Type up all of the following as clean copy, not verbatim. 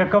1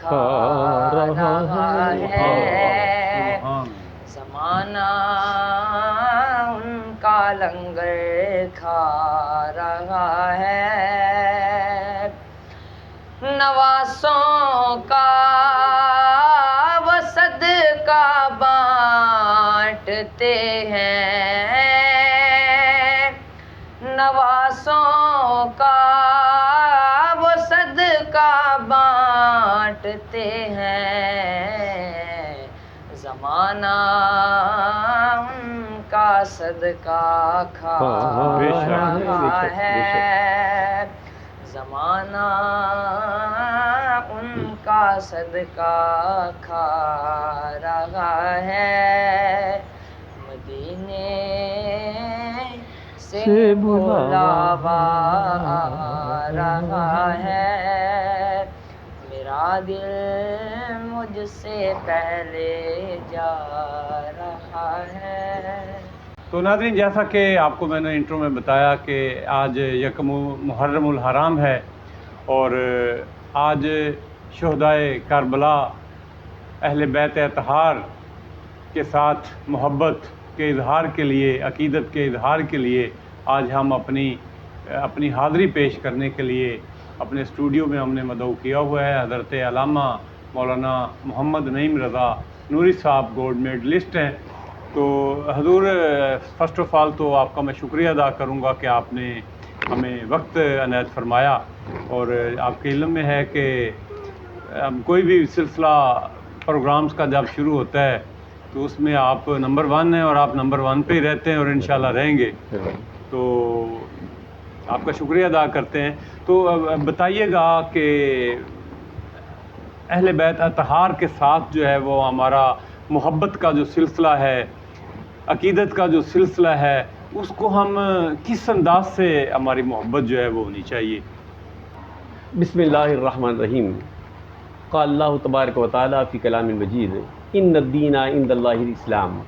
کھا رہا ہے، زمانہ ان کا لنگر کھا رہا ہے، نواسوں کا وہ صدقہ بانٹتے ہیں، نواسوں کا وہ صدقہ بانٹتے ہیں، زمانہ ان کا صدقہ کھا رہا ہے، زمانہ ان کا صدقہ کھا رہا ہے، مدینے سے بلاوا آ رہا ہے، میرا دل مجھ سے پہلے جا رہا ہے۔ تو ناظرین، جیسا کہ آپ کو میں نے انٹرو میں بتایا کہ آج یکم محرم الحرام ہے، اور آج شہدائے کربلا اہل بیت اطہار کے ساتھ محبت کے اظہار کے لیے، عقیدت کے اظہار کے لیے آج ہم اپنی حاضری پیش کرنے کے لیے اپنے اسٹوڈیو میں ہم نے مدعو کیا ہوا ہے۔ حضرت علامہ مولانا محمد نعیم رضا نوری صاحب گولڈ میڈلسٹ ہیں۔ تو حضور، فرسٹ آف آل تو آپ کا میں شکریہ ادا کروں گا کہ آپ نے ہمیں وقت عنایت فرمایا، اور آپ کے علم میں ہے کہ کوئی بھی سلسلہ پروگرامز کا جب شروع ہوتا ہے تو اس میں آپ نمبر 1 ہیں، اور آپ نمبر 1 پہ ہی رہتے ہیں اور انشاءاللہ رہیں گے، تو آپ کا شکریہ ادا کرتے ہیں۔ تو بتائیے گا کہ اہل بیت اطہار کے ساتھ جو ہے وہ ہمارا محبت کا جو سلسلہ ہے، عقیدت کا جو سلسلہ ہے، اس کو ہم کس انداز سے ہماری محبت جو ہے وہ ہونی چاہیے؟ بسم اللہ الرحمن الرحیم۔ قال اللہ تبارک و تعالیٰ فی کلام المجید، ان الدین عند اللہ الاسلام،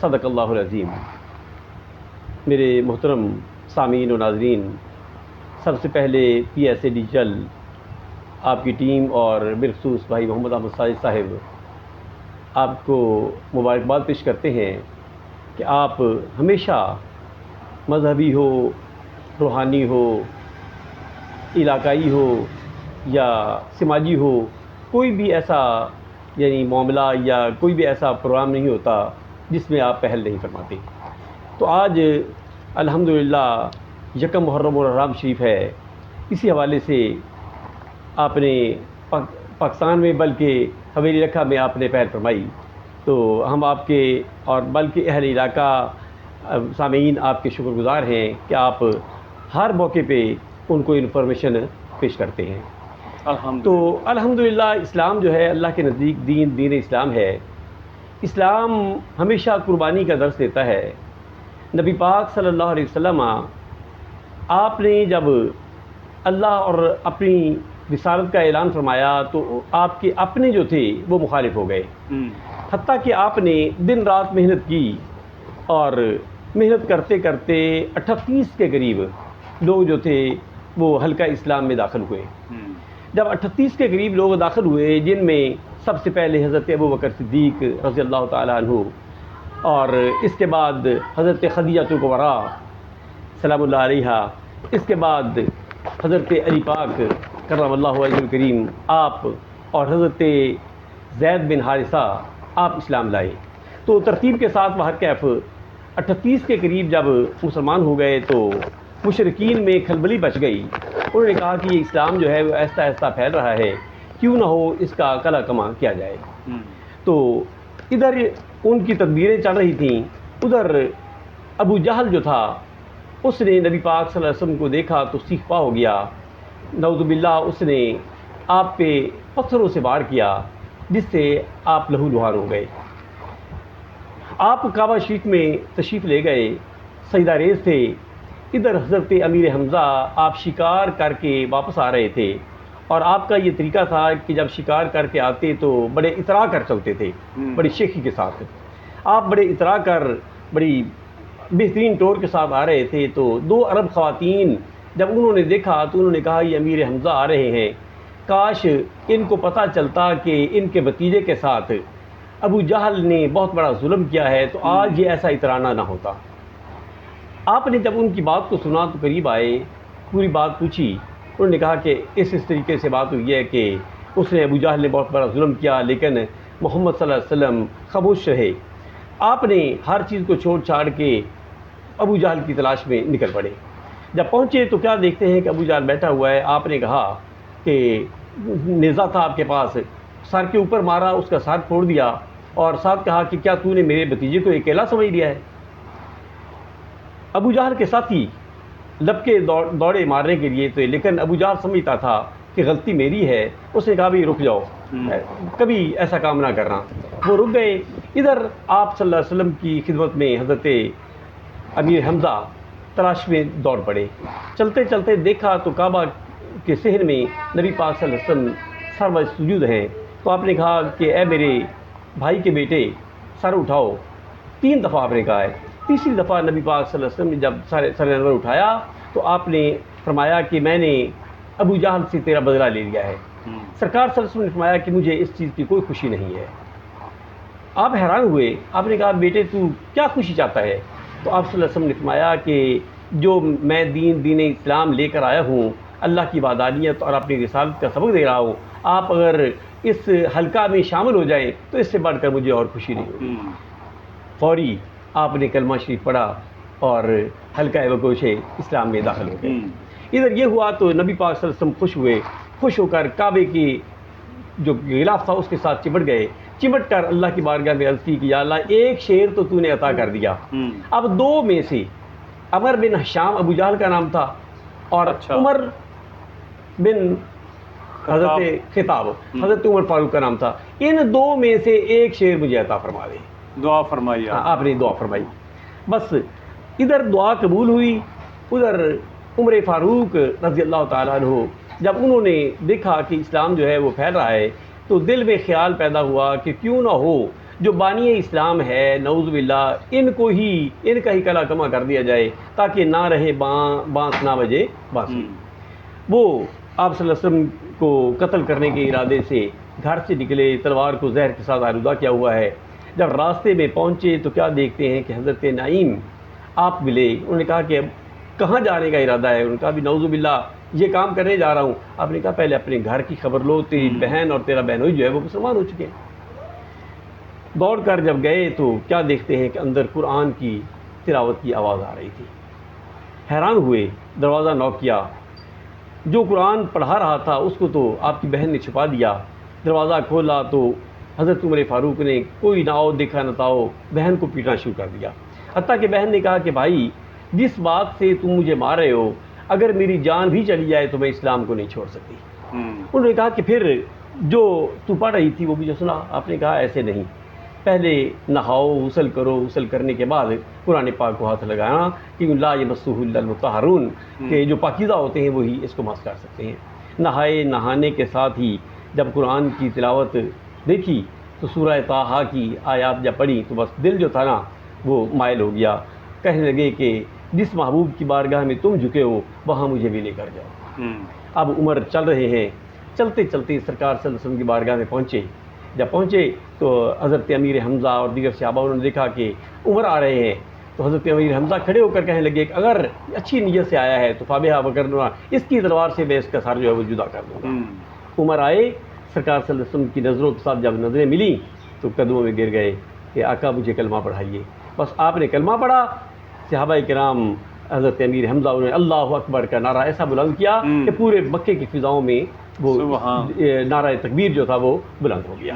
صدق اللہ العظیم۔ میرے محترم سامعین و ناظرین، سب سے پہلے پی ایس اے ڈیجیٹل آپ کی ٹیم اور بالخصوص بھائی محمد احمد ساجد صاحب آپ کو مبارکباد پیش کرتے ہیں کہ آپ ہمیشہ مذہبی ہو، روحانی ہو، علاقائی ہو یا سماجی ہو، کوئی بھی ایسا معاملہ یا کوئی بھی ایسا پروگرام نہیں ہوتا جس میں آپ پہل نہیں فرماتے۔ تو آج الحمدللہ یکم محرم الحرام شریف ہے، اسی حوالے سے آپ نے پاکستان میں بلکہ حویلی رکھا میں آپ نے پہل فرمائی، تو ہم آپ کے اور بلکہ اہل علاقہ سامعین آپ کے شکر گزار ہیں کہ آپ ہر موقع پہ ان کو انفارمیشن پیش کرتے ہیں۔ تو الحمدللہ اسلام جو ہے اللہ کے نزدیک دین اسلام ہے۔ اسلام ہمیشہ قربانی کا درس دیتا ہے۔ نبی پاک صلی اللہ علیہ وسلم آپ نے جب اللہ اور اپنی رسالت کا اعلان فرمایا تو آپ کے اپنے جو تھے وہ مخالف ہو گئے، حتیٰ کہ آپ نے دن رات محنت کی، اور محنت کرتے کرتے 38 کے قریب لوگ جو تھے وہ حلقہ اسلام میں داخل ہوئے۔ جب 38 کے قریب لوگ داخل ہوئے، جن میں سب سے پہلے حضرت ابوبکر صدیق رضی اللہ تعالیٰ عنہ، اور اس کے بعد حضرت خدیجہ کبریٰ سلام اللہ علیہا، اس کے بعد حضرت علی پاک کرم اللہ وجہہ الکریم آپ، اور حضرت زید بن حارثہ آپ اسلام لائے۔ تو ترتیب کے ساتھ باہر کیف 38 کے قریب جب مسلمان ہو گئے تو مشرکین میں کھلبلی بچ گئی۔ انہوں نے کہا کہ یہ اسلام جو ہے وہ آہستہ آہستہ پھیل رہا ہے، کیوں نہ ہو اس کا کلا کما کیا جائے۔ تو ادھر ان کی تدبیریں چل رہی تھیں، ادھر ابو جہل جو تھا اس نے نبی پاک صلی اللہ علیہ وسلم کو دیکھا تو سیخ پا ہو گیا، نعوذ باللہ اس نے آپ پہ پتھروں سے وار کیا جس سے آپ لہو لہار ہو گئے۔ آپ کعبہ شریف میں تشریف لے گئے، سجدہ ریز تھے، ادھر حضرت امیر حمزہ آپ شکار کر کے واپس آ رہے تھے، اور آپ کا یہ طریقہ تھا کہ جب شکار کر کے آتے تو بڑے اترا کر چلتے تھے، بڑی شیخی کے ساتھ۔ آپ بڑے اترا کر بڑی بہترین ٹور کے ساتھ آ رہے تھے، تو 2 عرب خواتین جب انہوں نے دیکھا تو انہوں نے کہا یہ امیر حمزہ آ رہے ہیں، کاش ان کو پتہ چلتا کہ ان کے بھتیجے کے ساتھ ابو جہل نے بہت بڑا ظلم کیا ہے تو آج یہ ایسا اترانہ نہ ہوتا۔ آپ نے جب ان کی بات کو سنا تو قریب آئے، پوری بات پوچھی۔ انہوں نے کہا کہ اس طریقے سے بات ہوئی ہے کہ اس نے ابو جہل نے بہت بڑا ظلم کیا، لیکن محمد صلی اللہ علیہ وسلم خاموش رہے۔ آپ نے ہر چیز کو چھوڑ چھاڑ کے ابو جہل کی تلاش میں نکل پڑے۔ جب پہنچے تو کیا دیکھتے ہیں کہ ابو جہل بیٹھا ہوا ہے۔ آپ نے کہا کہ نیزہ تھا آپ کے پاس، سر کے اوپر مارا، اس کا سر پھوڑ دیا، اور ساتھ کہا کہ کیا تو نے میرے بھتیجے کو اکیلا سمجھ لیا ہے؟ ابو جہل کے ساتھی لب کے دوڑے مارنے کے لیے تو، لیکن ابو جہل سمجھتا تھا کہ غلطی میری ہے۔ اس نے کہا بھی رک جاؤ، کبھی ایسا کام نہ کرنا۔ وہ رک گئے۔ ادھر آپ صلی اللہ علیہ وسلم کی خدمت میں حضرت امیر حمزہ تلاش میں دوڑ پڑے۔ چلتے چلتے دیکھا تو کعبہ کے صحن میں نبی پاک صلی اللہ علیہ وسلم سر سجود ہیں۔ تو آپ نے کہا کہ اے میرے بھائی کے بیٹے، سر اٹھاؤ۔ 3 دفعہ آپ نے کہا ہے۔ تیسری دفعہ نبی پاک صلی اللہ علیہ وسلم نے جب سر انور اٹھایا تو آپ نے فرمایا کہ میں نے ابو جہل سے تیرا بدلہ لے لیا ہے۔ سرکار صلی اللہ علیہ وسلم نے فرمایا کہ مجھے اس چیز کی کوئی خوشی نہیں ہے۔ آپ حیران ہوئے۔ آپ نے کہا بیٹے تو کیا خوشی چاہتا ہے؟ تو آپ صلی اللہ علیہ وسلم نے فرمایا کہ جو میں دین اسلام لے کر آیا ہوں، اللہ کی وحدانیت اور اپنی رسالت کا سبق دے رہا ہوں، آپ اگر اس حلقہ میں شامل ہو جائیں تو اس سے بڑھ کر مجھے اور خوشی نہیں ہوگی۔ فوری آپ نے کلمہ شریف پڑھا اور حلقہ وگوش اسلام میں داخل ہو گئے۔ ادھر یہ ہوا تو نبی پاک صلی اللہ علیہ وسلم خوش ہوئے، خوش ہو کر کعبے کی جو غلاف تھا اس کے ساتھ چمٹ گئے۔ چمٹ کر اللہ کی بارگاہ میں عرض کی کہ یا اللہ ایک شیر تو نے عطا کر دیا، اب 2 میں سے عمر بن حشام ابو جہل کا نام تھا اور عمر بن حضرت خطاب حضرت عمر فاروق کا نام تھا، ان 2 میں سے ایک شیر مجھے عطا فرما دے۔ دعا فرمائی آپ نے دعا فرمائی۔ بس ادھر دعا قبول ہوئی۔ ادھر عمر فاروق رضی اللہ تعالیٰ عنہ جب انہوں نے دیکھا کہ اسلام جو ہے وہ پھیل رہا ہے تو دل میں خیال پیدا ہوا کہ کیوں نہ ہو جو بانی اسلام ہے نعوذ باللہ ان کا ہی کلا کما کر دیا جائے تاکہ نہ رہے بانس نہ بجے بانسری۔ وہ آپ صلی اللہ علیہ وسلم کو قتل کرنے کے ارادے سے گھر سے نکلے، تلوار کو زہر کے ساتھ آلودہ کیا ہوا ہے۔ جب راستے میں پہنچے تو کیا دیکھتے ہیں کہ حضرت نعیم آپ ملے۔ انہوں نے کہا کہ اب کہاں جانے کا ارادہ ہے؟ انہوں نے کہا بھی نعوذ باللہ یہ کام کرنے جا رہا ہوں۔ آپ نے کہا پہلے اپنے گھر کی خبر لو، تیری بہن اور تیرا بہنوئی جو ہے وہ مسلمان ہو چکے ہیں۔ دوڑ کر جب گئے تو کیا دیکھتے ہیں کہ اندر قرآن کی تلاوت کی آواز آ رہی تھی۔ حیران ہوئے، دروازہ نوک کیا۔ جو قرآن پڑھا رہا تھا اس کو تو آپ کی بہن نے چھپا دیا۔ دروازہ کھولا تو حضرت عمر فاروق نے کوئی نہ آؤ دیکھا نہ تاؤ بہن کو پیٹنا شروع کر دیا، حتیٰ کہ بہن نے کہا کہ بھائی جس بات سے تم مجھے مار رہے ہو اگر میری جان بھی چلی جائے تو میں اسلام کو نہیں چھوڑ سکتی۔ انہوں نے کہا کہ پھر جو تو پڑھ رہی تھی وہ مجھے سنا۔ آپ نے کہا ایسے نہیں، پہلے نہاؤ، غسل کرو، غسل کرنے کے بعد قرآن پاک کو ہاتھ لگانا کہ لا یمسہ الا المطہرون، کہ جو پاکیزہ ہوتے ہیں وہی اس کو مس کر سکتے ہیں۔ نہانے کے ساتھ ہی جب قرآن کی تلاوت دیکھی تو سورہ طٰہٰ کی آیات جب پڑھی تو بس دل جو تھا نا وہ مائل ہو گیا۔ کہنے لگے کہ جس محبوب کی بارگاہ میں تم جھکے ہو وہاں مجھے بھی لے کر جاؤ۔ اب عمر چل رہے ہیں، چلتے چلتے سرکار صلی اللہ علیہ وسلم کی بارگاہ میں پہنچے۔ جب پہنچے تو حضرت امیر حمزہ اور دیگر صحابہ انہوں نے دیکھا کہ عمر آ رہے ہیں تو حضرت امیر حمزہ کھڑے ہو کر کہنے لگے کہ اگر اچھی نیت سے آیا ہے تو فابہا وکرنا، اس کی تلوار سے میں اس کا سر جو ہے وہ جدا کر دوں گا۔ عمر آئے، سرکار صلی اللہ علیہ وسلم کی نظروں کے ساتھ جب نظریں ملی تو قدموں میں گر گئے کہ آقا مجھے کلمہ پڑھائیے۔ بس آپ نے کلمہ پڑھا۔ صحابہ کرام حضرت امیر حمزہ انہوں نے اللہ اکبر کا نعرہ ایسا بلند کیا کہ پورے مکے کی فضاؤں میں وہ نعرہ تکبیر جو تھا وہ بلند ہو گیا۔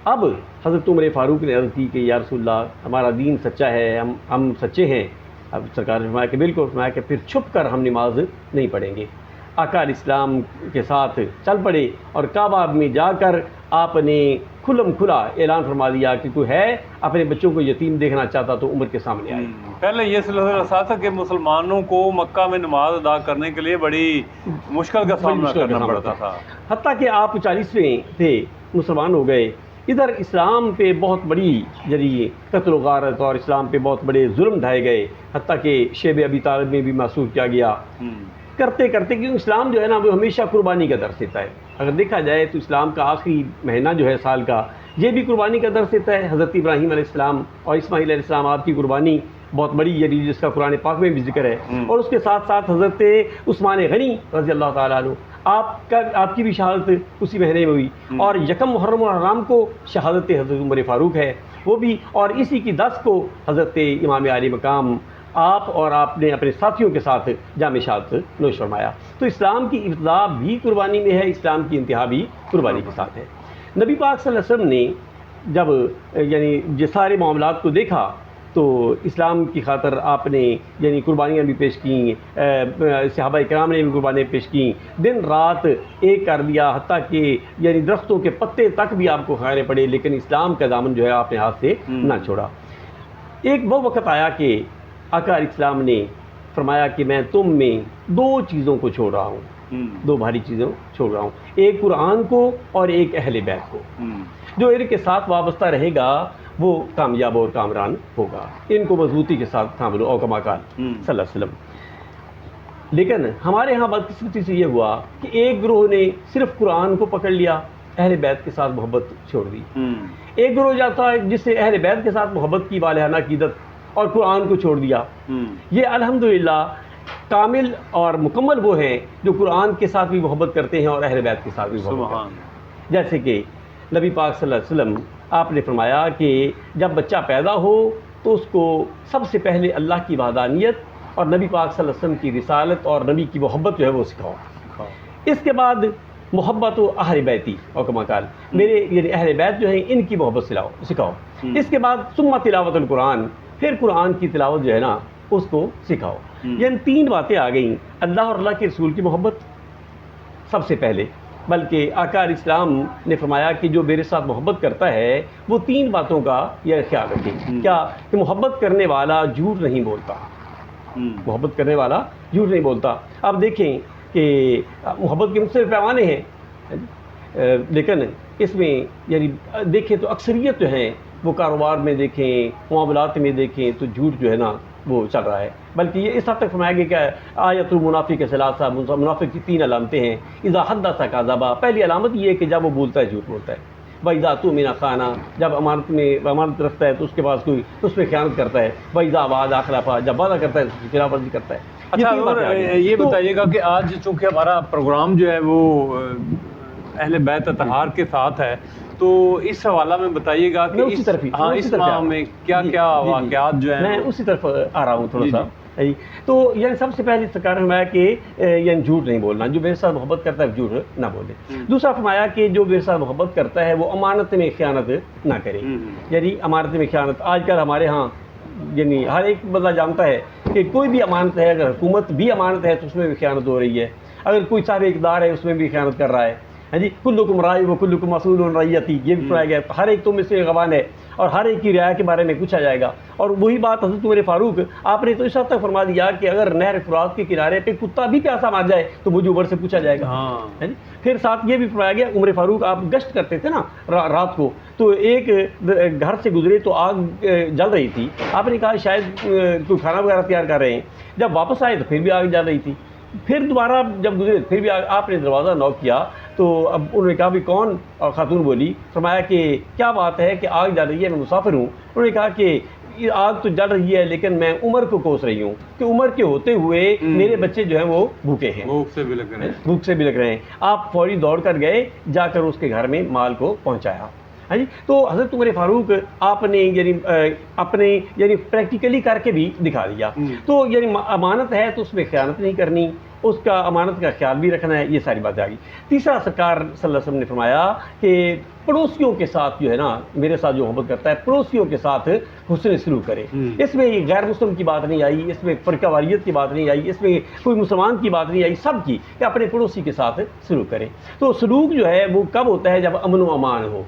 اب حضرت عمر فاروق نے عرض کی کہ یا رسول اللہ ہمارا دین سچا ہے، ہم سچے ہیں۔ اب سرکار نے فرمایا کہ بالکل، فرمایا کہ پھر چھپ کر ہم نماز نہیں پڑھیں گے۔ آقا اسلام کے ساتھ چل پڑے اور کعبہ میں جا کر آپ نے کھلم کھلا اعلان فرما دیا کہ کوئی ہے اپنے بچوں کو یتیم دیکھنا چاہتا تو عمر کے سامنے آئے۔ پہلے یہ سلسلہ تھا کہ مسلمانوں کو مکہ میں نماز ادا کرنے کے لیے بڑی مشکل کا سامنا کرنا پڑتا تھا، حتیٰ کہ آپ 40ویں تھے مسلمان ہو گئے۔ ادھر اسلام پہ بہت بڑی ذریعے قتل و غارت اور اسلام پہ بہت بڑے ظلم ڈھائے گئے، حتیٰ کہ شیب ابی طالب میں بھی محصور کیا گیا۔ کرتے کرتے، کیونکہ اسلام جو ہے نا وہ ہمیشہ قربانی کا درس دیتا ہے. اگر دیکھا جائے تو اسلام کا آخری مہینہ جو ہے سال کا، یہ بھی قربانی کا درس دیتا ہے. حضرت ابراہیم علیہ السلام اور اسماعیل علیہ السلام آپ کی قربانی بہت بڑی، یعنی جس کا قرآن پاک میں بھی ذکر ہے. اور اس کے ساتھ ساتھ حضرت عثمان غنی رضی اللہ تعالیٰ عنہ، آپ کی بھی شہادت اسی مہینے میں ہوئی. اور یکم محرم الحرام کو شہادت حضرت عمر فاروق ہے وہ بھی، اور اسی کی 10 کو حضرت امام عالی مقام آپ اور آپ نے اپنے ساتھیوں کے ساتھ جامع شہادت نوش فرمایا. تو اسلام کی ابتدا بھی قربانی میں ہے، اسلام کی انتہا بھی قربانی کے ساتھ ہے. نبی پاک صلی اللہ علیہ وسلم نے جب یعنی یہ سارے معاملات کو دیکھا تو اسلام کی خاطر آپ نے یعنی قربانیاں بھی پیش کیں، صحابہ کرام نے بھی قربانیاں پیش کیں، دن رات ایک کر دیا، حتیٰ کہ یعنی درختوں کے پتے تک بھی آپ کو کھانے پڑے، لیکن اسلام کا دامن جو ہے آپ نے ہاتھ سے نہ چھوڑا. ایک وہ وقت آیا کہ آقا علیہ السلام نے فرمایا کہ میں تم میں 2 چیزوں کو چھوڑ رہا ہوں، 2 بھاری چیزوں چھوڑ رہا ہوں، ایک قرآن کو اور ایک اہل بیت کو. جو ان کے ساتھ وابستہ رہے گا وہ کامیاب اور کامران ہوگا. ان کو مضبوطی کے ساتھ تھام لو، او کما قال صلی اللہ علیہ وسلم. لیکن ہمارے ہاں بدقسمتی سے یہ ہوا کہ ایک گروہ نے صرف قرآن کو پکڑ لیا، اہل بیت کے ساتھ محبت چھوڑ دی. ایک گروہ جاتا ہے جس سے اہل بیت کے ساتھ محبت کی والہانہ عقیدت اور قرآن کو چھوڑ دیا. یہ الحمدللہ کامل اور مکمل وہ ہیں جو قرآن کے ساتھ بھی محبت کرتے ہیں اور اہل بیت کے ساتھ بھی محبت کرتے ہیں. جیسے کہ نبی پاک صلی اللہ علیہ وسلم آپ نے فرمایا کہ جب بچہ پیدا ہو تو اس کو سب سے پہلے اللہ کی وحدانیت اور نبی پاک صلی اللہ علیہ وسلم کی رسالت اور نبی کی محبت جو ہے وہ سکھاؤ. اس کے بعد محبت و اہل بیتی اور کما قال، میرے یعنی اہل بیت جو ہیں ان کی محبت سکھاؤ. اس کے بعد ثم تلاوت القرآن، پھر قرآن کی تلاوت جو ہے نا اس کو سکھاؤ. یہ 3 باتیں آ گئیں. اللہ اور اللہ کے رسول کی محبت سب سے پہلے، بلکہ آقا علیہ السلام نے فرمایا کہ جو میرے ساتھ محبت کرتا ہے وہ 3 باتوں کا یہ خیال رکھے. کیا کہ محبت کرنے والا جھوٹ نہیں بولتا، محبت کرنے والا جھوٹ نہیں بولتا. آپ دیکھیں کہ محبت کے مختلف پیمانے ہیں، لیکن اس میں یعنی دیکھیں تو اکثریت جو ہیں وہ کاروبار میں دیکھیں، معاملات میں دیکھیں تو جھوٹ جو ہے نا وہ چل رہا ہے. بلکہ یہ اس حد تک فرمایا گیا کہ آیت المنافق کے ثلاثہ، منافق کی 3 علامتیں ہیں. اذا حدث کذب، پہلی علامت یہ ہے کہ جب وہ بولتا ہے جھوٹ بولتا ہے. وَإِذَا اؤْتُمِنَ خَانَ، جب امانت رکھتا ہے تو اس کے پاس کوئی اس پہ خیانت کرتا ہے. وَإِذَا وَعَدَ أَخْلَفَ، جب وعدہ کرتا ہے تو اس کی خلاف ورزی کرتا ہے. اچھا، اور یہ بتائیے گا کہ آج چونکہ ہمارا پروگرام جو ہے وہ اہل بیت اطہار کے ساتھ ہے، تو اس حوالہ میں بتائیے گا کہ اس ماہ میں کیا کیا واقعات جو ہیں. میں اسی طرف آ رہا ہوں تھوڑا سا. تو یعنی سب سے پہلے سرکار نے فرمایا کہ یعنی جھوٹ نہیں بولنا، جو میرے ساتھ محبت کرتا ہے جھوٹ نہ بولے. دوسرا فرمایا کہ جو میرے ساتھ محبت کرتا ہے وہ امانت میں خیانت نہ کرے. یعنی امانت میں خیانت آج کل ہمارے ہاں یعنی ہر ایک بندہ جانتا ہے کہ کوئی بھی امانت ہے، اگر حکومت بھی امانت ہے تو اس میں بھی خیانت ہو رہی ہے. اگر کوئی صاحب اقتدار ہے اس میں بھی خیانت کر رہا ہے. جی، کلکم رائی و کلکم مسئول عن رعیتی، یہ بھی پڑھایا گیا. ہر ایک تم میں سے غبان ہے اور ہر ایک کی رعایا کے بارے میں پوچھا جائے گا. اور وہی بات حضرت عمر فاروق آپ نے تو اس حد تک فرما دیا کہ اگر نہر فرات کے کنارے پہ کتا بھی پیاسا مار جائے تو مجھے عمر سے پوچھا جائے گا. پھر ساتھ یہ بھی فرمایا گیا، عمر فاروق آپ گشت کرتے تھے نا رات کو، تو ایک گھر سے گزرے تو آگ جل رہی تھی. آپ نے کہا شاید کوئی کھانا وغیرہ تیار کر رہے ہیں. جب واپس آئے تو پھر بھی آگ جل رہی تھی. پھر دوبارہ جب گزرے پھر بھی آپ نے دروازہ نوک کیا تو اب انہوں نے کہا بھی کون؟ اور خاتون بولی. فرمایا کہ کیا بات ہے کہ آگ جل رہی ہے، میں مسافر ہوں. انہوں نے کہا کہ آگ تو جل رہی ہے لیکن میں عمر کو کوس رہی ہوں کہ عمر کے ہوتے ہوئے میرے بچے جو ہیں وہ بھوکے ہیں، بھوک سے بھی لگ رہے ہیں. آپ فوری دوڑ کر گئے، جا کر اس کے گھر میں مال کو پہنچایا. ہاں جی، تو حضرت عمر فاروق آپ نے یعنی اپنے یعنی پریکٹیکلی کر کے بھی دکھا دیا. تو یعنی امانت ہے تو اس میں خیانت نہیں کرنی، اس کا امانت کا خیال بھی رکھنا ہے. یہ ساری باتیں آ گئی. تیسرا سرکار صلی اللہ علیہ وسلم نے فرمایا کہ پڑوسیوں کے ساتھ جو ہے نا میرے ساتھ جو محبت کرتا ہے پڑوسیوں کے ساتھ حسن سلوک کرے. اس میں غیر مسلم کی بات نہیں آئی، اس میں فرقہ واریت کی بات نہیں آئی، اس میں کوئی مسلمان کی بات نہیں آئی، سب کی کہ اپنے پڑوسی کے ساتھ سلوک کرے. تو سلوک جو ہے وہ کب ہوتا ہے؟ جب امن و امان ہو.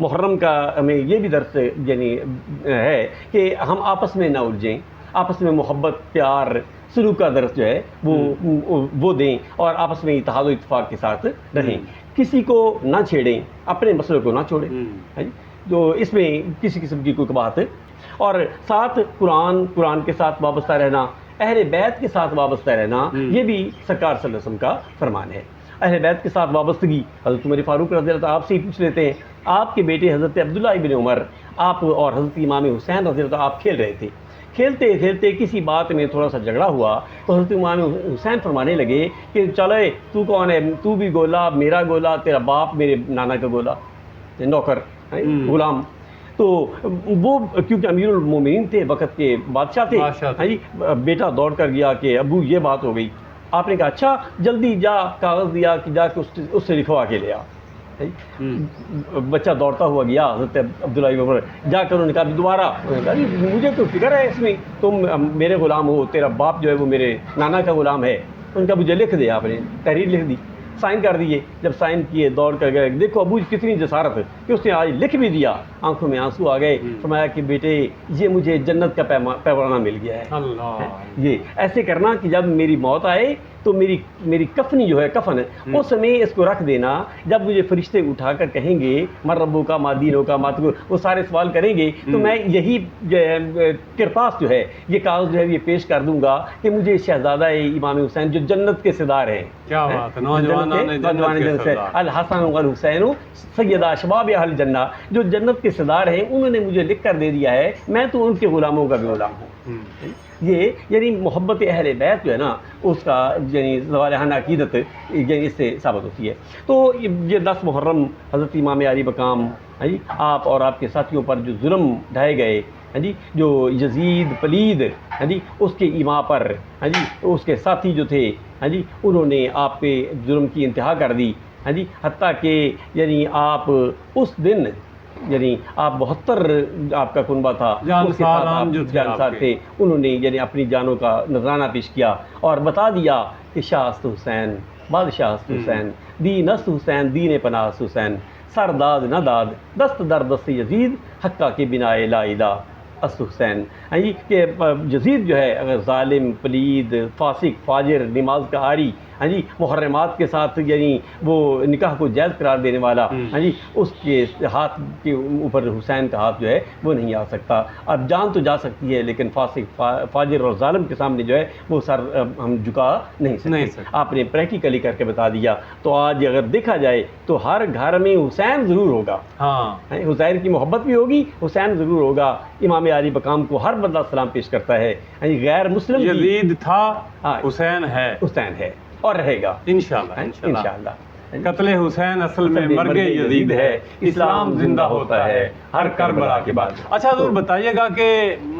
محرم کا ہمیں یہ بھی درس یعنی ہے کہ ہم آپس میں نہ الجھیں، آپس میں محبت پیار سلوک کا درس جو ہے وہ دیں اور آپس میں اتحاد و اتفاق کے ساتھ رہیں. کسی کو نہ چھیڑیں، اپنے مسئلے کو نہ چھوڑیں. تو اس میں کسی قسم کی کوئی بات. اور ساتھ قرآن کے ساتھ وابستہ رہنا. اہل بیت کے ساتھ وابستہ رہنا یہ بھی سرکار صلی اللہ علیہ وسلم کا فرمان ہے۔ اہل بیت کے ساتھ وابستگی حضرت عمر فاروق رضی اللہ عنہ آپ سے ہی پوچھ لیتے ہیں، آپ کے بیٹے حضرت عبداللہ ابن عمر آپ اور حضرت امام حسین رضی اللہ عنہ آپ کھیل رہے تھے، کھیلتے کھیلتے کسی بات میں تھوڑا سا جھگڑا ہوا تو حضرت امام حسین فرمانے لگے کہ چلے تو کون ہے، تو بھی گولا، میرا گولا، تیرا باپ میرے نانا کا گولا، نوکر غلام۔ تو وہ کیونکہ امیر المومنین تھے، وقت کے بادشاہ تھے، جی بیٹا دوڑ کر گیا کہ ابو یہ بات ہو گئی۔ آپ نے کہا اچھا جلدی جا، کاغذ دیا کہ جا کے اس سے لکھوا کے لے آ۔ بچہ دوڑتا ہوا گیا، حضرت عبداللہ ابن عمر جا کر انہوں نے کہا دوبارہ، مجھے تو فکر ہے اس میں، تم میرے غلام ہو، تیرا باپ جو ہے وہ میرے نانا کا غلام ہے۔ ان کا مجھے لکھ دیا، آپ نے تحریر لکھ دی، سائن کر دیے۔ جب سائن کیے دوڑ کر گئے، دیکھو ابو کتنی جسارت کہ اس نے آج لکھ بھی دیا، آنکھوں میں آنسو آ گئے، فرمایا کہ بیٹے یہ مجھے جنت کا پیمانہ مل گیا ہے۔ اللہ، یہ ایسے کرنا کہ جب میری موت آئے تو میری کفنی جو ہے کفن اس میں اس کو رکھ دینا، جب مجھے فرشتے اٹھا کر کہیں گے من ربو کا، ما دینو کا، ما تقول، وہ سارے سوال کریں گے تو میں یہی کرپاس جو ہے، یہ کاغذ جو ہے یہ پیش کر دوں گا کہ مجھے شہزادہ امام حسین جو جنت کے صدار ہیں، کیا بات ہے، نوجوان جنت سے الحسن والحسین سیدہ شباب اہل جنہ، جو جنت کے صدار ہیں، انہوں نے مجھے لکھ کر دے دیا ہے، میں تو ان کے غلاموں کا بھی غلام ہوں۔ یہ یعنی محبت اہل بیت جو ہے نا، اس کا یعنی زوالحانہ عقیدت یعنی اس سے ثابت ہوتی ہے۔ تو یہ 10 محرم حضرت امام علی مقام، جی آپ اور آپ کے ساتھیوں پر جو ظلم ڈھائے گئے، جی جو یزید پلید، جی اس کے ایما پر، جی اس کے ساتھی جو تھے، جی انہوں نے آپ پہ ظلم کی انتہا کر دی، جی حتیٰ کہ یعنی آپ اس دن یعنی آپ 72 آپ کا کنبہ تھا، اس کے ساتھ آپ جانسار تھے، انہوں نے یعنی اپنی جانوں کا نذرانہ پیش کیا اور بتا دیا کہ شاہ است حسین، بادشاہ است حسین، دین است حسین، دین پناہ است حسین، سر داد نہ داد، دست در دست یزید، حقہ کے بنا لا الہ است حسین۔ یعنی کہ یزید جو ہے اگر ظالم، پلید، فاسق، فاجر، نماز کا عاری، ہاں جی محرمات کے ساتھ یعنی وہ نکاح کو جائز قرار دینے والا، ہاں جی اس کے ہاتھ کے اوپر حسین کا ہاتھ جو ہے وہ نہیں آ سکتا۔ اب جان تو جا سکتی ہے لیکن فاسق، فاجر اور ظالم کے سامنے جو ہے وہ سر ہم جھکا نہیں سکتے۔ آپ نے پریکٹیکلی کر کے بتا دیا۔ تو آج اگر دیکھا جائے تو ہر گھر میں حسین ضرور ہوگا، ہاں حسین کی محبت بھی ہوگی، حسین ضرور ہوگا۔ امام علی مقام کو ہر بندہ سلام پیش کرتا ہے، غیر مسلم یزید تھا، حسین ہے، حسین ہے اور رہے گا انشاءاللہ۔ انشاءاللہ۔ قتل حسین اصل میں مرگ یزید ہے، اسلام زندہ ہوتا ہے ہر کربلا کے بعد۔ اچھا حضور بتائیے گا کہ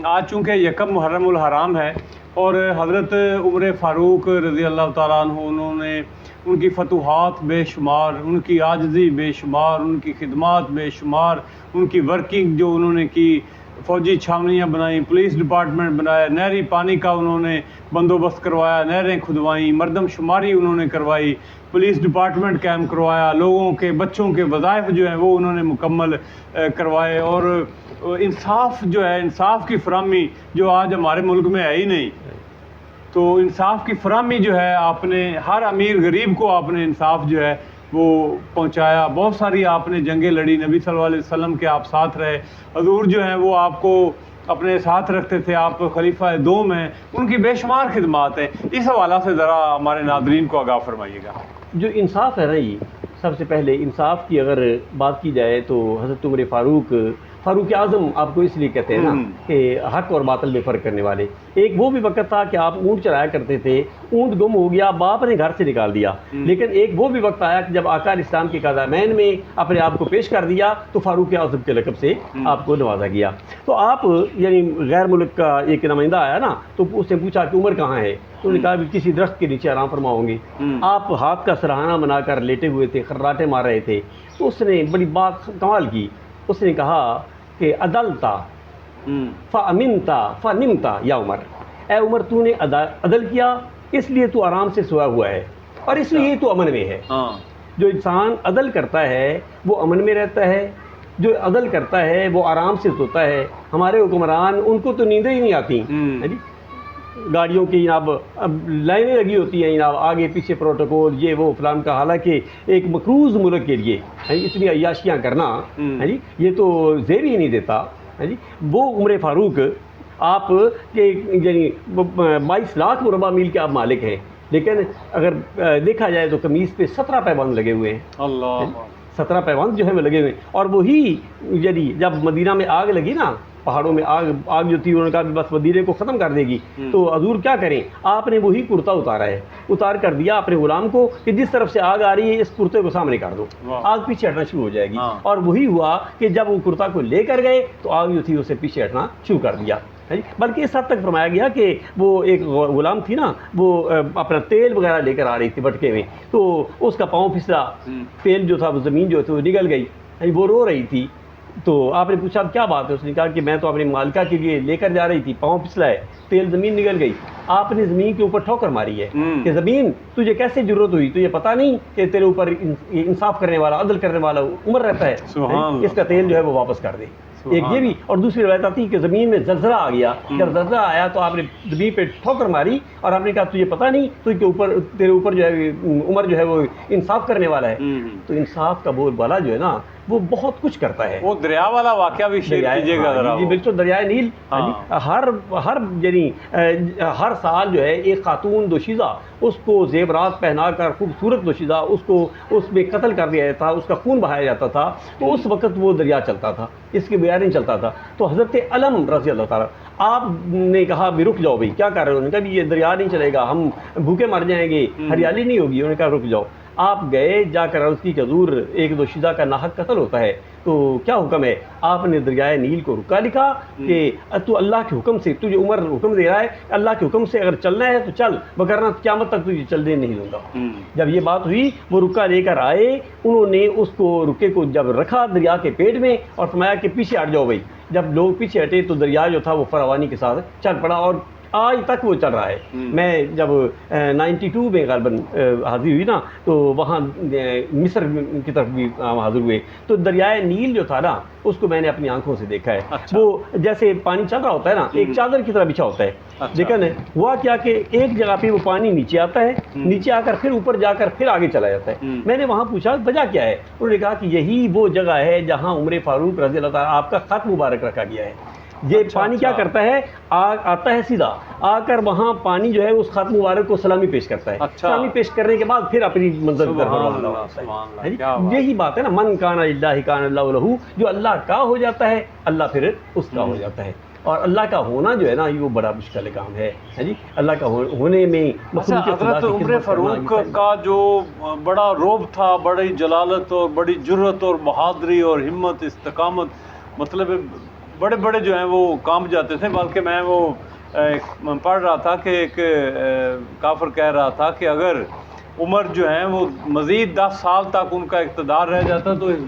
آج چونکہ یکم محرم الحرام ہے اور حضرت عمر فاروق رضی اللہ تعالیٰ عنہ، انہوں نے ان کی فتوحات بے شمار، ان کی عاجزی بے شمار، ان کی خدمات بے شمار، ان کی ورکنگ جو انہوں نے کی، فوجی چھاونیاں بنائیں، پولیس ڈپارٹمنٹ بنایا، نہری پانی کا انہوں نے بندوبست کروایا، نہریں کھدوائیں، مردم شماری انہوں نے کروائی، پولیس ڈپارٹمنٹ قائم کروایا، لوگوں کے بچوں کے وظائف جو ہیں وہ انہوں نے مکمل کروائے، اور انصاف جو ہے، انصاف کی فراہمی جو آج ہمارے ملک میں ہے ہی نہیں، تو انصاف کی فراہمی جو ہے آپ نے ہر امیر غریب کو آپ نے انصاف جو ہے وہ پہنچایا۔ بہت ساری آپ نے جنگیں لڑی، نبی صلی اللہ علیہ وسلم کے آپ ساتھ رہے، حضور جو ہیں وہ آپ کو اپنے ساتھ رکھتے تھے، آپ خلیفہ دوم ہیں، ان کی بے شمار خدمات ہیں۔ اس حوالہ سے ذرا ہمارے ناظرین کو آگاہ فرمائیے گا۔ جو انصاف ہے رہی، سب سے پہلے انصاف کی اگر بات کی جائے تو حضرت عمر فاروق اعظم آپ کو اس لیے کہتے ہیں نا کہ حق اور باطل میں فرق کرنے والے۔ ایک وہ بھی وقت تھا کہ آپ اونٹ چرایا کرتے تھے، اونٹ گم ہو گیا، باپ نے گھر سے نکال دیا، لیکن ایک وہ بھی وقت آیا کہ جب آقا اسلام کے قدمین میں اپنے آپ کو پیش کر دیا تو فاروق اعظم کے لقب سے آپ کو نوازا گیا۔ تو آپ یعنی غیر ملک کا ایک نمائندہ آیا نا تو اس نے پوچھا کہ عمر کہاں ہے، تو نے کہا کہ کسی درخت کے نیچے آرام فرما ہوں گے۔ آپ ہاتھ کا سرہانہ بنا کر لیٹے ہوئے تھے، خراٹے مار رہے تھے، تو اس نے بڑی بات کمال کی، اس نے کہا کہ عدلتا فامنتا فنمتا یا عمر، اے عمر تو نے عدل کیا اس لیے تو آرام سے سویا ہوا ہے اور اس لیے تو امن میں ہے۔ جو انسان عدل کرتا ہے وہ امن میں رہتا ہے، جو عدل کرتا ہے وہ آرام سے سوتا ہے۔ ہمارے حکمران ان کو تو نیندیں ہی نہیں آتی، گاڑیوں کی جناب لائنیں لگی ہوتی ہیں جناب، آگے پیچھے پروٹوکول یہ وہ فلان کا، حالانکہ ایک مقروض ملک کے لیے اتنی عیاشیاں کرنا یہ تو زیب ہی نہیں دیتا۔ وہ عمر فاروق آپ کے یعنی 22 لاکھ مربع میل کے آپ مالک ہیں، لیکن اگر دیکھا جائے تو قمیص پہ 17 پیبند لگے ہوئے ہیں، اللہ 17 پیبند جو ہے وہ لگے ہوئے ہیں. اور وہی یعنی جب مدینہ میں آگ لگی نا، پہاڑوں میں آگ جو تھی، انہوں نے کہا کہ بس مدینے کو ختم کر دے گی، تو حضور کیا کریں، آپ نے وہی کرتا اتارا ہے، اتار کر دیا اپنے غلام کو کہ جس طرف سے آگ آ رہی ہے اس کرتے کو سامنے کر دو، آگ پیچھے ہٹنا شروع ہو جائے گی. اور وہی ہوا کہ جب وہ کرتا کو لے کر گئے تو آگ جو تھی اسے پیچھے ہٹنا شروع کر دیا. بلکہ اس حد تک فرمایا گیا کہ وہ ایک غلام تھی نا، وہ اپنا تیل وغیرہ لے کر آ رہی تھی بٹکے میں، تو اس کا پاؤں پھسلا، تیل جو تھا وہ زمین جو تھی وہ نگل گئی، وہ رو رہی تھی. تو آپ نے پوچھا اب کیا بات ہے؟ اس نے کہا کہ میں تو اپنی مالکہ کے لیے لے کر جا رہی تھی، پاؤں پھسلا ہے، تیل زمین نگل گئی. آپ نے زمین کے اوپر ٹھوکر ماری ہے کہ زمین تجھے کیسے ضرورت ہوئی، تجھے پتہ نہیں کہ تیرے اوپر انصاف کرنے والا، عدل کرنے والا عمر رہتا ہے، اس کا تیل جو ہے وہ واپس کر دے. ایک یہ بھی. اور دوسری روایت آتی ہے کہ زمین میں زلزلہ آ گیا، جب زلزلہ آیا تو آپ نے زمین پہ ٹھوکر ماری اور آپ نے کہا تجھے پتہ نہیں تجھ کے اوپر، تیرے اوپر جو ہے عمر جو ہے وہ انصاف کرنے والا ہے. تو انصاف کا بول بالا جو ہے نا وہ بہت کچھ کرتا ہے. وہ دریا والا واقعہ بھی شیئر کیجیے گا ذرا. جی بالکل، دریائے نیل ہر سال جو ہے ایک خاتون دوشیزہ، اس کو زیورات پہنا کر، خوبصورت دوشیزہ، اس کو اس میں قتل کر دیا جاتا تھا، اس کا خون بہایا جاتا تھا. تو اس وقت وہ دریا چلتا تھا، اس کے بغیر نہیں چلتا تھا. تو حضرت علم رضی اللہ تعالیٰ، آپ نے کہا بھی رک جاؤ بھائی، کیا کر رہے ہو؟ انہوں نے کہا بھی یہ دریا نہیں چلے گا، ہم بھوکے مر جائیں گے، ہریالی نہیں ہوگی. انہوں نے کہا رک جاؤ. آپ گئے، جا کر عرض کی کہ حضور ایک دوشیزہ کا ناحق قتل ہوتا ہے، تو کیا حکم ہے؟ آپ نے دریائے نیل کو رکا لکھا کہ تو اللہ کے حکم سے، تجھے عمر حکم دے رہا ہے، اللہ کے حکم سے اگر چلنا ہے تو چل، وگرنہ قیامت تک تجھے چلنے نہیں دوں گا. جب یہ بات ہوئی، وہ رکا لے کر آئے، انہوں نے اس کو رکے کو جب رکھا دریا کے پیٹ میں اور فرمایا کہ پیچھے ہٹ جاؤ بھائی. جب لوگ پیچھے ہٹے تو دریا جو تھا وہ فراوانی کے ساتھ چل پڑا، اور آج تک وہ چل رہا ہے. میں جب 92 میں غالباً حاضر ہوئی نا، تو وہاں مصر کی طرف بھی حاضر ہوئے، تو دریائے نیل جو تھا نا اس کو میں نے اپنی آنکھوں سے دیکھا ہے. وہ جیسے پانی چل رہا ہوتا ہے نا، ایک چادر کی طرح بچھا ہوتا ہے. لیکن ہوا کیا کہ ایک جگہ پہ وہ پانی نیچے آتا ہے، نیچے آ کر پھر اوپر جا کر پھر آگے چلا جاتا ہے. میں نے وہاں پوچھا وجہ کیا ہے؟ انہوں نے کہا کہ یہی وہ جگہ ہے جہاں عمر فاروق رضی اللہ تعالیٰ آپ کا خط مبارک رکھا گیا ہے. یہ پانی کیا کرتا ہے، آتا ہے سیدھا آ کر وہاں پانی جو ہے اس خط مبارک کو سلامی پیش کرتا ہے. سلامی پیش کرنے کے بعد پھر اپنی منزل پر روانہ ہوتا ہے. یہی بات ہے نا، من کان للہ کان اللہ لہ، جو اللہ کا ہو جاتا ہے اللہ پھر اس کا ہو جاتا ہے. اور اللہ کا ہونا جو ہے نا یہ وہ بڑا مشکل کام ہے. جی اللہ کا ہونے میں حضرت عمر فاروق کا جو بڑا رعب تھا، بڑی جلالت اور بڑی جرت اور بہادری اور ہمت، استقامت، مطلب بڑے بڑے جو ہیں وہ کام جاتے تھے. بلکہ میں وہ پڑھ رہا تھا کہ ایک کافر کہہ رہا تھا کہ اگر عمر جو ہیں وہ مزید 10 سال تک ان کا اقتدار رہ جاتا تو اس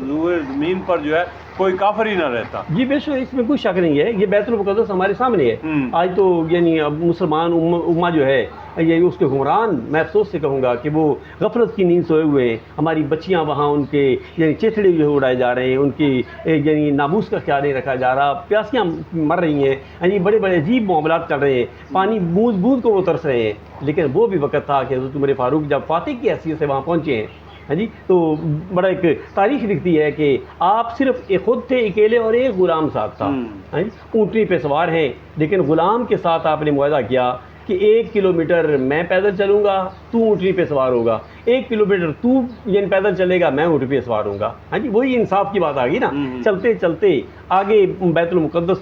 زمین پر جو ہے کوئی کافر ہی نہ رہتا. جی بے شک، اس میں کوئی شک نہیں ہے. یہ بیت المقدس ہمارے سامنے ہے. آج تو یعنی مسلمان امہ جو ہے، یہ اس کے حکمران، میں افسوس سے کہوں گا کہ وہ غفلت کی نیند سوئے ہوئے ہیں. ہماری بچیاں وہاں ان کے یعنی چیتڑے جو ہے اڑائے جا رہے ہیں، ان کی یعنی ناموس کا خیال نہیں رکھا جا رہا، پیاسیاں مر رہی ہیں. یعنی بڑے بڑے عجیب معاملات چل رہے ہیں، پانی بوند بوند کو وہ ترس رہے ہیں. لیکن وہ بھی وقت تھا کہ حضرت عمر فاروق جب فاتح کی حیثیت سے وہاں پہنچے ہیں. ہاں جی، تو بڑا ایک تاریخ لکھتی ہے کہ آپ صرف ایک خود تھے اکیلے اور ایک غلام ساتھ تھا. اونٹنی پہ سوار ہیں، لیکن غلام کے ساتھ آپ نے معاہدہ کیا کہ 1 کلومیٹر میں پیدل چلوں گا، تو اونٹنی پہ سوار ہوگا. 1 کلومیٹر تو یعنی پیدل چلے گا، میں اونٹ پہ سوار ہوں گا. ہاں جی، وہی انصاف کی بات آ گئی نا. چلتے چلتے آگے بیت المقدس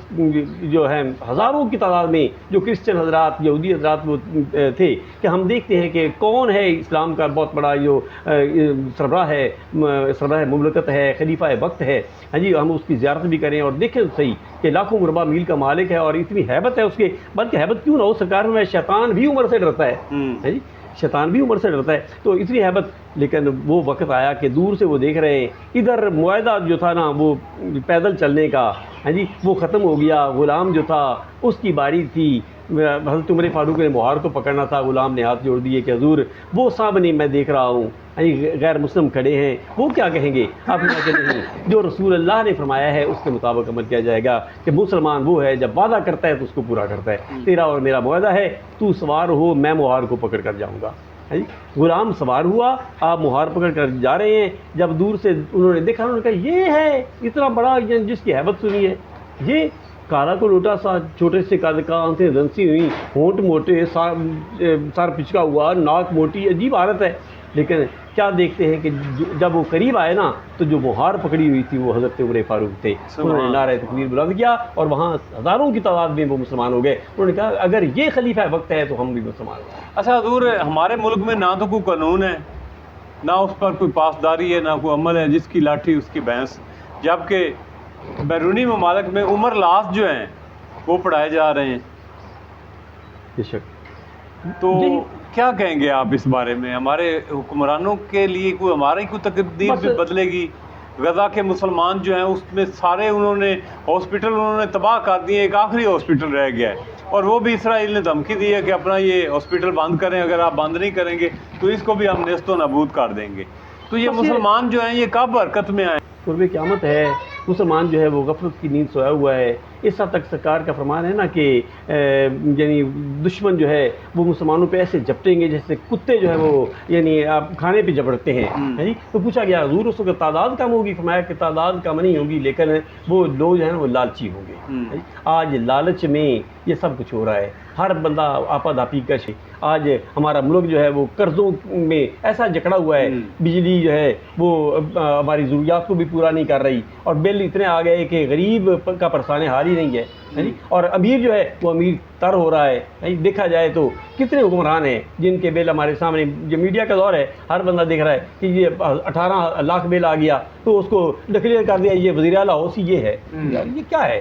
جو ہے ہزاروں کی تعداد میں جو کرسچن حضرات، یہودی حضرات وہ تھے کہ ہم دیکھتے ہیں کہ کون ہے اسلام کا بہت بڑا جو سربراہ مملکت ہے، خلیفہ وقت ہے. ہاں جی، ہم اس کی زیارت بھی کریں اور دیکھیں صحیح کہ لاکھوں مربع میل کا مالک ہے اور اتنی ہیبت ہے اس کے. بلکہ ہیبت کیوں نہ ہو، سرکار میں شیطان بھی عمر سے ڈرتا ہے. ہاں جی، شیطان بھی عمر سے ڈرتا ہے، تو اتنی ہیبت. لیکن وہ وقت آیا کہ دور سے وہ دیکھ رہے ہیں، ادھر معاہدہ جو تھا نا وہ پیدل چلنے کا، ہاں جی، وہ ختم ہو گیا. غلام جو تھا اس کی باری تھی. حضرت عمر فاروق نے مہار کو پکڑنا تھا، غلام نے ہاتھ جوڑ دیے کہ حضور وہ سامنے میں دیکھ رہا ہوں غیر مسلم کھڑے ہیں، وہ کیا کہیں گے؟ آپ کہ نہیں، جو رسول اللہ نے فرمایا ہے اس کے مطابق عمل کیا جائے گا کہ مسلمان وہ ہے جب وعدہ کرتا ہے تو اس کو پورا کرتا ہے. تیرا اور میرا معاہدہ ہے، تو سوار ہو، میں مہار کو پکڑ کر جاؤں گا. غلام سوار ہوا، آپ مہار پکڑ کر جا رہے ہیں. جب دور سے انہوں نے دیکھا، انہوں نے کہا یہ ہے اتنا بڑا جس کی ہیبت سنی ہے، یہ کالا کو لوٹا سا، چھوٹے سے قد کا، آنکھیں دھنسی ہوئی، ہونٹ موٹے، سر پچکا ہوا، ناک موٹی، عجیب حالت ہے. لیکن کیا دیکھتے ہیں کہ جب وہ قریب آئے نا تو جو مہار پکڑی ہوئی تھی وہ حضرت عمر فاروق تھے. انہوں نے نعرہ تکبیر بلند کیا اور وہاں ہزاروں کی تعداد میں وہ مسلمان ہو گئے. انہوں نے کہا اگر یہ خلیفہ وقت ہے تو ہم بھی مسلمان ہوں. اچھا حضور، ہمارے ملک میں نہ تو کوئی قانون ہے، نہ اس پر کوئی پاسداری ہے، نہ کوئی عمل ہے، جس کی لاٹھی اس کی بھینس. جبکہ بیرونی ممالک میں عمر لاس جو ہیں وہ پڑھائے جا رہے ہیں. بے شک. تو کیا کہیں گے آپ اس بارے میں؟ ہمارے حکمرانوں کے لیے کوئی ہماری کوئی تقدیر بھی بدلے گی؟ غزہ کے مسلمان جو ہیں اس میں سارے انہوں نے ہاسپٹل انہوں نے تباہ کر دیے، ایک آخری ہاسپٹل رہ گیا ہے، اور وہ بھی اسرائیل نے دھمکی دی ہے کہ اپنا یہ ہاسپٹل بند کریں، اگر آپ بند نہیں کریں گے تو اس کو بھی ہم نیست و نابود کر دیں گے. تو یہ مسلمان جو ہیں یہ کب حرکت میں آئے؟ قرب قیامت ہے. مسلمان جو ہے وہ غفلت کی نیند سویا ہوا ہے. اس حد تک سرکار کا فرمان ہے نا کہ یعنی دشمن جو ہے وہ مسلمانوں پہ ایسے جھپٹیں گے جیسے کتے جو ہے وہ یعنی آپ کھانے پہ جھپٹتے ہیں. تو پوچھا گیا حضور اس وقت تعداد کم ہوگی؟ فرمایا کہ تعداد کم نہیں ہوگی لیکن وہ لوگ جو ہیں وہ لالچی ہوں گے. آج لالچ میں یہ سب کچھ ہو رہا ہے. ہر بندہ آپا دھاپی کش. آج ہمارا ملک جو ہے وہ قرضوں میں ایسا جکڑا ہوا ہے. بجلی جو ہے وہ ہماری ضروریات کو بھی پورا نہیں کر رہی اور بل اتنے آ گئے کہ غریب کا پرسانے حال ہی نہیں ہے. اور امیر جو ہے وہ امیر تر ہو رہا ہے. دیکھا جائے تو کتنے حکمران ہیں جن کے بل ہمارے سامنے، جو میڈیا کا دور ہے ہر بندہ دیکھ رہا ہے کہ یہ 18 لاکھ بل آ گیا تو اس کو ڈکلیئر کر دیا یہ وزیر اعلیٰ ہو سی یہ ہے. یہ کیا ہے؟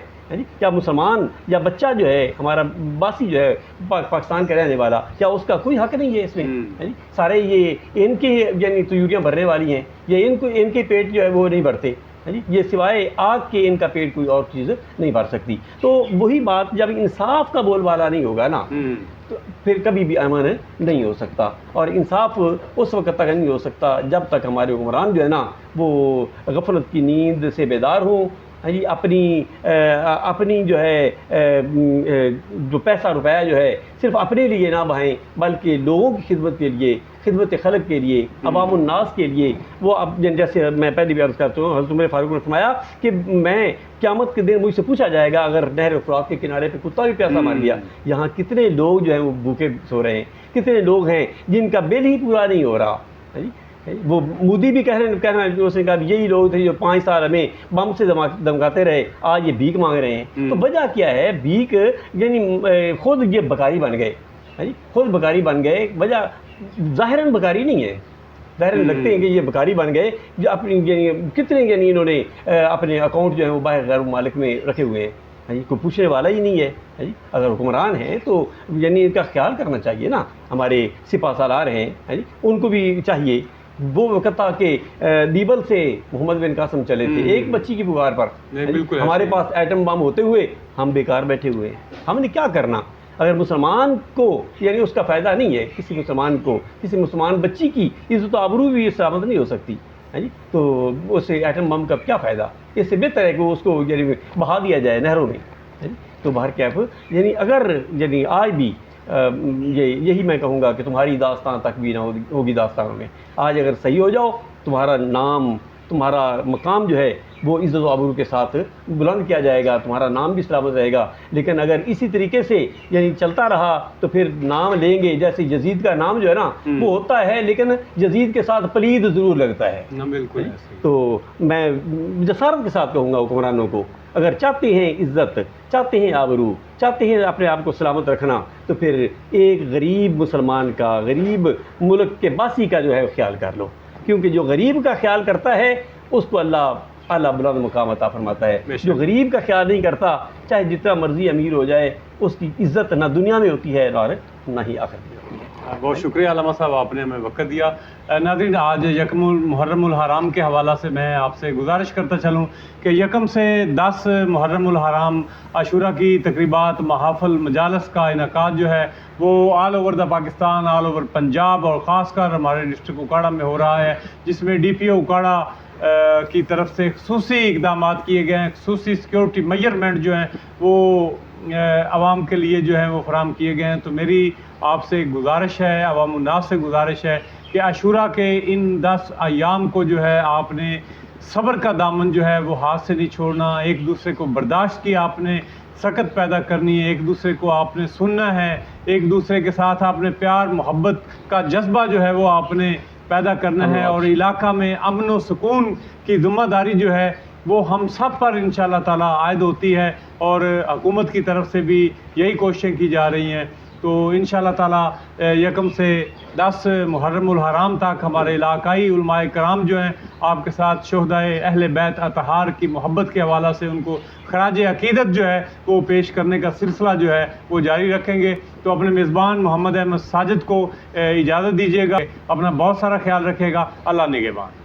کیا مسلمان یا بچہ جو ہے ہمارا باسی جو ہے پاکستان کا رہنے والا، کیا اس کا کوئی حق نہیں ہے اس میں؟ سارے یہ ان کی یعنی تیوریاں بھرنے والی ہیں، یہ ان کے پیٹ جو ہے وہ نہیں بھرتے. یہ سوائے آگ کے ان کا پیٹ کوئی اور چیز نہیں بھر سکتی. تو وہی بات، جب انصاف کا بول بالا نہیں ہوگا نا تو پھر کبھی بھی امن نہیں ہو سکتا. اور انصاف اس وقت تک نہیں ہو سکتا جب تک ہمارے حکمران جو ہے نا وہ غفلت کی نیند سے بیدار ہوں. اپنی جو ہے جو پیسہ روپیہ جو ہے صرف اپنے لیے نہ بہائیں بلکہ لوگوں کی خدمت کے لیے، خدمت خلق کے لیے، عوام الناس کے لیے. وہ اب جیسے میں پہلی بھی عرض کرتا ہوں، حضرت عمر فاروق نے فرمایا کہ میں قیامت کے دن مجھ سے پوچھا جائے گا اگر نہر فرات کے کنارے پہ کتا بھی پیاسا مار گیا، یہاں کتنے لوگ جو ہیں وہ بھوکے سو رہے ہیں، کتنے لوگ ہیں جن کا بل ہی پورا نہیں ہو رہا. وہ مودی بھی کہہ رہے ہیں، اس نے کہا یہی لوگ تھے جو 5 سال ہمیں بم سے دمکاتے رہے، آج یہ بھیک مانگ رہے ہیں. تو وجہ کیا ہے؟ بھیک یعنی خود یہ بکاری بن گئے، خود بکاری بن گئے. وجہ ظاہراً بکاری نہیں ہے، ظاہراً لگتے ہیں کہ یہ بکاری بن گئے. جو اپنی یعنی کتنے یعنی انہوں نے اپنے اکاؤنٹ جو ہے وہ باہر غیر ممالک میں رکھے ہوئے ہیں. کوئی پوچھنے والا ہی نہیں ہے. اگر حکمران ہیں تو یعنی ان کا خیال کرنا چاہیے نا. ہمارے سپہ سالار ہیں، ان کو بھی چاہیے. وہ وقت تھا کہ دیبل سے محمد بن قاسم چلے تھے ایک بچی کی پکار پر. ہمارے پاس ایٹم بم ہوتے ہوئے ہم بیکار بیٹھے ہوئے ہیں. ہم نے کیا کرنا؟ اگر مسلمان کو یعنی اس کا فائدہ نہیں ہے، کسی مسلمان کو، کسی مسلمان بچی کی عزت و آبرو بھی سلامت نہیں ہو سکتی، تو اسے ایٹم بم کا کیا فائدہ؟ اس سے بہتر ہے کہ اس کو یعنی بہا دیا جائے نہروں میں. تو باہر کیف یعنی اگر یعنی آج بھی یہی میں کہوں گا کہ تمہاری داستان تک بھی نہ ہوگی داستانوں میں. آج اگر صحیح ہو جاؤ تمہارا نام، تمہارا مقام جو ہے وہ عزت و آبرو کے ساتھ بلند کیا جائے گا، تمہارا نام بھی سلامت رہے گا. لیکن اگر اسی طریقے سے یعنی چلتا رہا تو پھر نام لیں گے. جیسے یزید کا نام جو ہے نا وہ ہوتا ہے لیکن یزید کے ساتھ پلید ضرور لگتا ہے. بالکل. تو میں جسارت کے ساتھ کہوں گا حکمرانوں کو، اگر چاہتے ہیں عزت، چاہتے ہیں آبرو، چاہتے ہیں اپنے آپ کو سلامت رکھنا، تو پھر ایک غریب مسلمان کا، غریب ملک کے باسی کا جو ہے خیال کر لو. کیونکہ جو غریب کا خیال کرتا ہے اس کو اللہ اعلیٰ بلند مقام عطا فرماتا ہے. جو غریب کا خیال نہیں کرتا چاہے جتنا مرضی امیر ہو جائے اس کی عزت نہ دنیا میں ہوتی ہے اور نہ ہی آخرت میں ہوتی ہے. بہت شکریہ علامہ صاحب، آپ نے ہمیں وقت دیا. ناظرین، آج یکم محرم الحرام کے حوالہ سے میں آپ سے گزارش کرتا چلوں کہ 1 سے 10 محرم الحرام عاشورہ کی تقریبات، محافل، مجالس کا انعقاد جو ہے وہ all over the Pakistan, all over Punjab اور خاص کر ہمارے ڈسٹرکٹ اکاڑہ میں ہو رہا ہے، جس میں ڈی پی او اکاڑہ کی طرف سے خصوصی اقدامات کیے گئے ہیں. خصوصی سیکیورٹی میجرمنٹ جو ہیں وہ عوام کے لیے جو ہیں وہ فراہم کیے گئے ہیں. تو میری آپ سے گزارش ہے، عوام الناس سے گزارش ہے کہ عاشورہ کے ان 10 ایام کو جو ہے آپ نے صبر کا دامن جو ہے وہ ہاتھ سے نہیں چھوڑنا. ایک دوسرے کو برداشت کی آپ نے سکت پیدا کرنی ہے، ایک دوسرے کو آپ نے سننا ہے، ایک دوسرے کے ساتھ آپ نے پیار محبت کا جذبہ جو ہے وہ آپ نے پیدا کرنا ہے، اور علاقہ میں امن و سکون کی ذمہ داری جو ہے وہ ہم سب پر انشاءاللہ تعالی عائد ہوتی ہے، اور حکومت کی طرف سے بھی یہی کوششیں کی جا رہی ہیں۔ تو انشاءاللہ تعالی 1 سے 10 محرم الحرام تک ہمارے علاقائی علماء کرام جو ہیں آپ کے ساتھ شہدائے اہل بیت اطہار کی محبت کے حوالہ سے ان کو خراج عقیدت جو ہے وہ پیش کرنے کا سلسلہ جو ہے وہ جاری رکھیں گے۔ تو اپنے میزبان محمد احمد ساجد کو اجازت دیجیے گا، اپنا بہت سارا خیال رکھے گا۔ اللہ نگہبان۔